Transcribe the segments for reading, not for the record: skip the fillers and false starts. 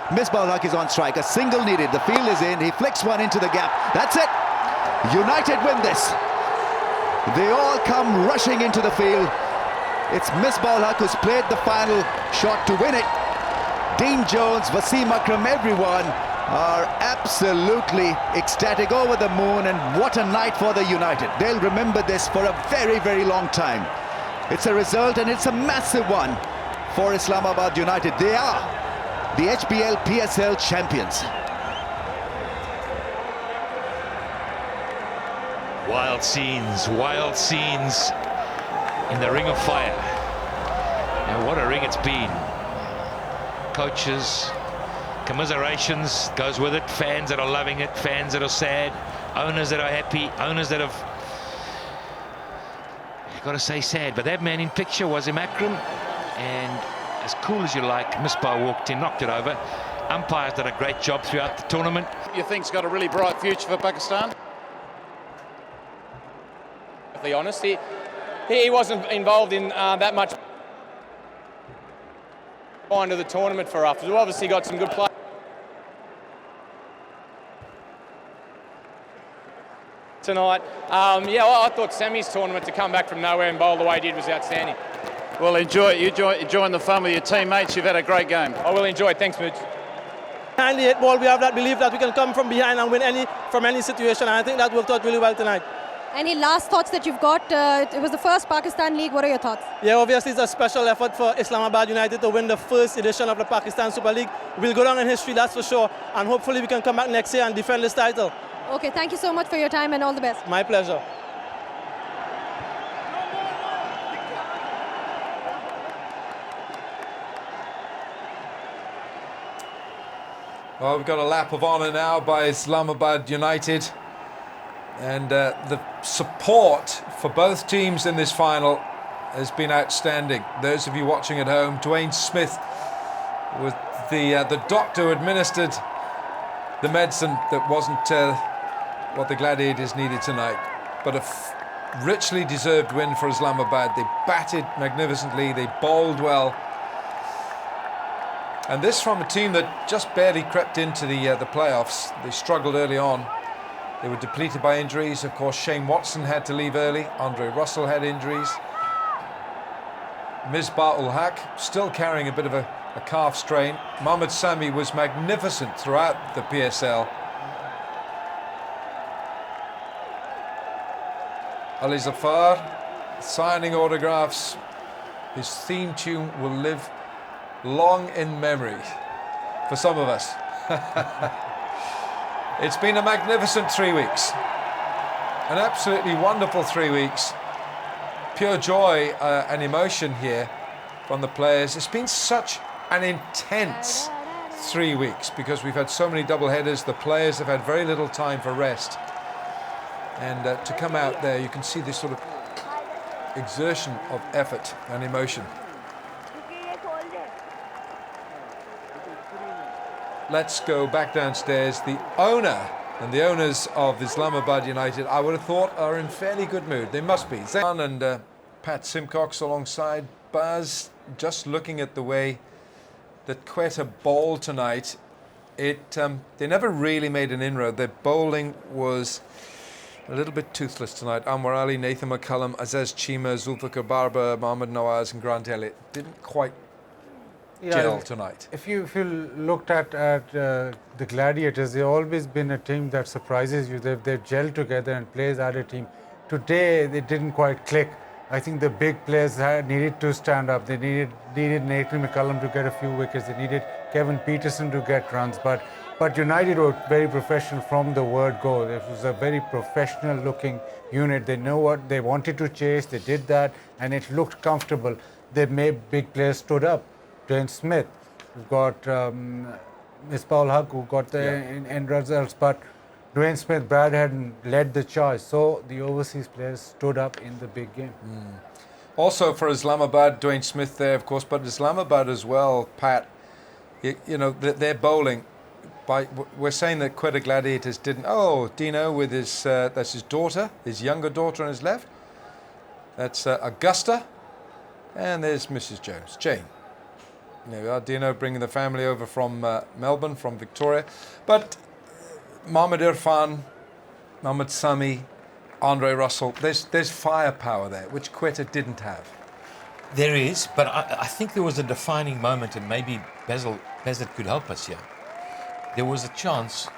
Misbah Haq is on strike. A single needed. The field is in. He flicks one into the gap. That's it. United win this. They all come rushing into the field. It's Misbah Haq who's played the final shot to win it. Dean Jones, Wasim Akram, everyone are absolutely ecstatic, over the moon, and what a night for the United. They'll remember this for a very, very long time. It's a result, and it's a massive one for Islamabad United. They are the HBL PSL champions. Wild scenes in the Ring of Fire. And what a ring it's been. Coaches, commiserations goes with it, fans that are loving it, fans that are sad, owners that are happy, owners that have, got to say, sad. But that man in picture was Akram, and as cool as you like, Misbah walked in, knocked it over. Umpires did a great job throughout the tournament. You think's got a really bright future for Pakistan? To be honest, he wasn't involved in that much into the tournament for us. We've obviously got some good players tonight. Yeah, well, I thought Sammy's tournament to come back from nowhere and bowl the way he did was outstanding. Well, enjoy it. You join the fun with your teammates. You've had a great game. I will enjoy it. Thanks, Mitch. Behind the 8 ball, we have that belief that we can come from behind and win from any situation. And I think that worked out really well tonight. Any last thoughts that you've got? It was the first Pakistan League. What are your thoughts? Yeah, obviously it's a special effort for Islamabad United to win the first edition of the Pakistan Super League. We'll go down in history, that's for sure. And hopefully we can come back next year and defend this title. Okay, thank you so much for your time and all the best. My pleasure. Well, we've got a lap of honour now by Islamabad United. And the support for both teams in this final has been outstanding. Those of you watching at home, Dwayne Smith was the doctor who administered the medicine that wasn't what the Gladiators needed tonight. But a richly deserved win for Islamabad. They batted magnificently, they bowled well. And this from a team that just barely crept into the playoffs. They struggled early on. They were depleted by injuries. Of course, Shane Watson had to leave early. Andre Russell had injuries. Misbah Haq still carrying a bit of a calf strain. Mohammad Sami was magnificent throughout the PSL. Ali Zafar signing autographs. His theme tune will live long in memory for some of us. It's been a magnificent 3 weeks. An absolutely wonderful 3 weeks. Pure joy and emotion here from the players. It's been such an intense 3 weeks because we've had so many double headers. The players have had very little time for rest. And to come out there, you can see this sort of exertion of effort and emotion. Let's go back downstairs. The owner and the owners of Islamabad United, I would have thought, are in fairly good mood. They must be. Zan and Pat Simcox alongside Baz, just looking at the way that Quetta bowled tonight, they never really made an inroad. Their bowling was a little bit toothless tonight. Anwar Ali, Nathan McCullum, Azaz Chima, Zulfikar Barber, Mohammad Nawaz and Grant Elliott didn't quite gel tonight. If you looked at the Gladiators, they've always been a team that surprises you. They've gelled together and plays as a team. Today they didn't quite click. I think the big players needed to stand up. They needed Nathan McCullum to get a few wickets. They needed Kevin Peterson to get runs. But United were very professional from the word go. It was a very professional looking unit. They know what they wanted to chase. They did that and it looked comfortable. They made big players stood up. Dwayne Smith, we've got Misbah Haq who got the end results, but Dwayne Smith, Brad hadn't led the charge, so the overseas players stood up in the big game. Also for Islamabad, Dwayne Smith there, of course, but Islamabad as well, Pat, you know, their bowling. We're saying that Quetta Gladiators didn't. Oh, Dino with his, that's his daughter, his younger daughter on his left. That's Augusta. And there's Mrs. Jones, Jane. There we are, Dino bringing the family over from Melbourne, from Victoria. But Mohamed Irfan, Mohamed Sami, Andre Russell, there's firepower there, which Quetta didn't have. There is, but I think there was a defining moment, and maybe Basil could help us here. There was a chance,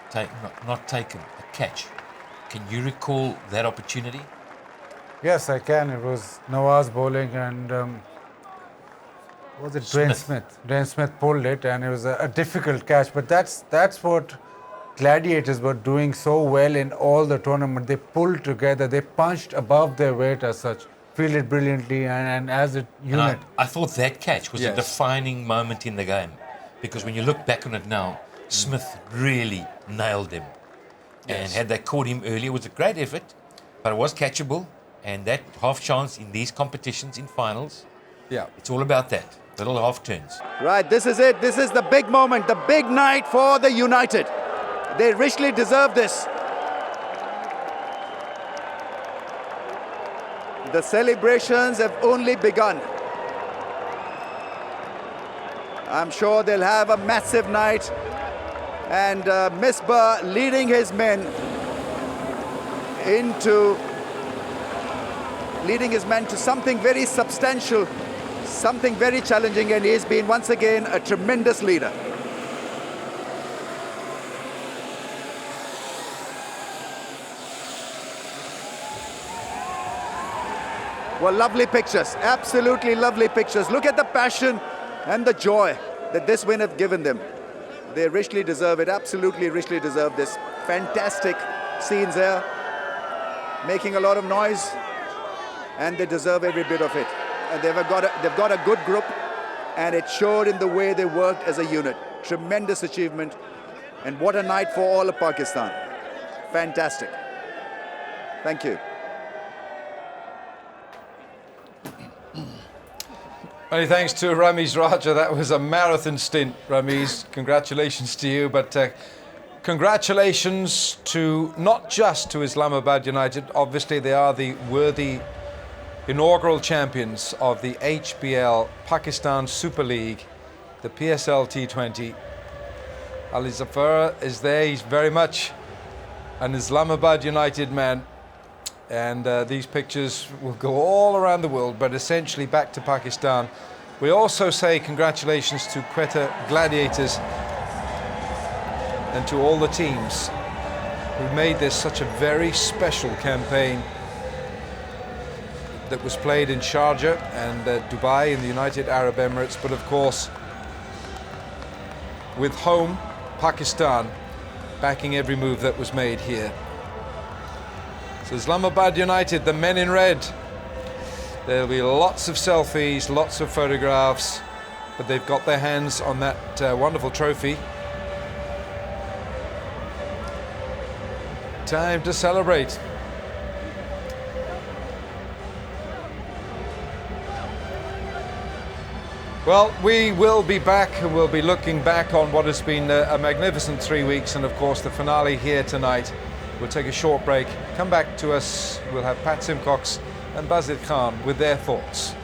not taken, a catch. Can you recall that opportunity? Yes, I can. It was Nawaz bowling and was it Dwayne Smith? Dwayne Smith pulled it, and it was a difficult catch. But that's what Gladiators were doing so well in all the tournament. They pulled together. They punched above their weight as such, fielded brilliantly, and as a unit. I thought that catch was a defining moment in the game, because when you look back on it now, Smith really nailed him. And had they caught him earlier, it was a great effort, but it was catchable. And that half chance in these competitions, in finals, it's all about that. Little half turns. Right, this is it. This is the big moment, the big night for the United. They richly deserve this. The celebrations have only begun. I'm sure they'll have a massive night. And Misbah leading his men to something very substantial, something very challenging, and he's been once again a tremendous leader. Well, lovely pictures, absolutely lovely pictures. Look at the passion and the joy that this win have given them. They richly deserve it, absolutely richly deserve this. Fantastic scenes here, making a lot of noise, and they deserve every bit of it. And they've got a good group, and it showed in the way they worked as a unit. Tremendous achievement, and what a night for all of Pakistan. Fantastic. Thank you. Many thanks to Ramiz Raja. That was a marathon stint, Ramiz. Congratulations to you, but congratulations to not just to Islamabad United. Obviously, they are the worthy inaugural champions of the HBL Pakistan Super League, the PSL T20. Ali Zafar is there. He's very much an Islamabad United man. And these pictures will go all around the world, but essentially back to Pakistan. We also say congratulations to Quetta Gladiators and to all the teams who made this such a very special campaign that was played in Sharjah and Dubai in the United Arab Emirates, but of course with home Pakistan backing every move that was made here. So Islamabad United, the men in red. There'll be lots of selfies, lots of photographs, but they've got their hands on that wonderful trophy. Time to celebrate. Well, we will be back and we'll be looking back on what has been a magnificent 3 weeks, and of course the finale here tonight. We'll take a short break, come back to us, we'll have Pat Simcox and Basil Khan with their thoughts.